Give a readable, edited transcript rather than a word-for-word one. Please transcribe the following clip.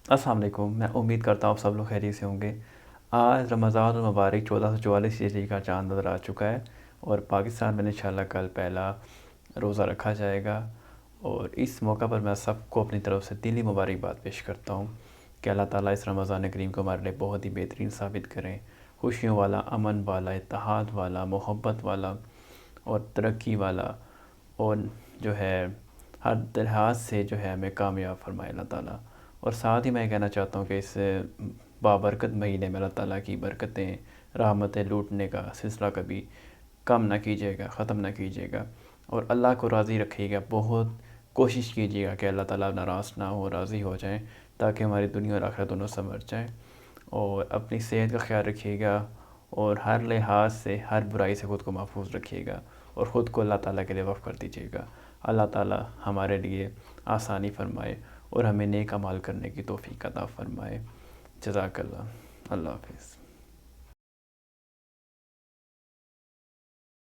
السلام علیکم، میں امید کرتا ہوں آپ سب لوگ خیریت سے ہوں گے۔ آج رمضان المبارک 1444 ہجری کا چاند نظر آ چکا ہے اور پاکستان میں انشاءاللہ کل پہلا روزہ رکھا جائے گا، اور اس موقع پر میں سب کو اپنی طرف سے دلی مبارکباد پیش کرتا ہوں کہ اللہ تعالیٰ اس رمضان کریم کو ہمارے لیے بہت ہی بہترین ثابت کریں، خوشیوں والا، امن والا، اتحاد والا، محبت والا اور ترقی والا، اور جو ہے ہر لحاظ سے جو ہے ہمیں کامیاب فرمائے اللہ تعالیٰ۔ اور ساتھ ہی میں کہنا چاہتا ہوں کہ اس بابرکت مہینے میں اللہ تعالیٰ کی برکتیں، رحمتیں لوٹنے کا سلسلہ کبھی کم نہ کیجیے گا، ختم نہ کیجیے گا، اور اللہ کو راضی رکھیے گا۔ بہت کوشش کیجیے گا کہ اللہ تعالیٰ ناراض نہ ہو، راضی ہو جائیں، تاکہ ہماری دنیا اور آخرت دونوں سنور جائیں۔ اور اپنی صحت کا خیال رکھیے گا، اور ہر لحاظ سے، ہر برائی سے خود کو محفوظ رکھیے گا، اور خود کو اللہ تعالیٰ کے لیے وقف کر دیجیے گا۔ اللہ تعالیٰ ہمارے لیے آسانی فرمائے اور ہمیں نیک اعمال کرنے کی توفیق عطا فرمائے۔ جزاک اللہ۔ اللہ حافظ۔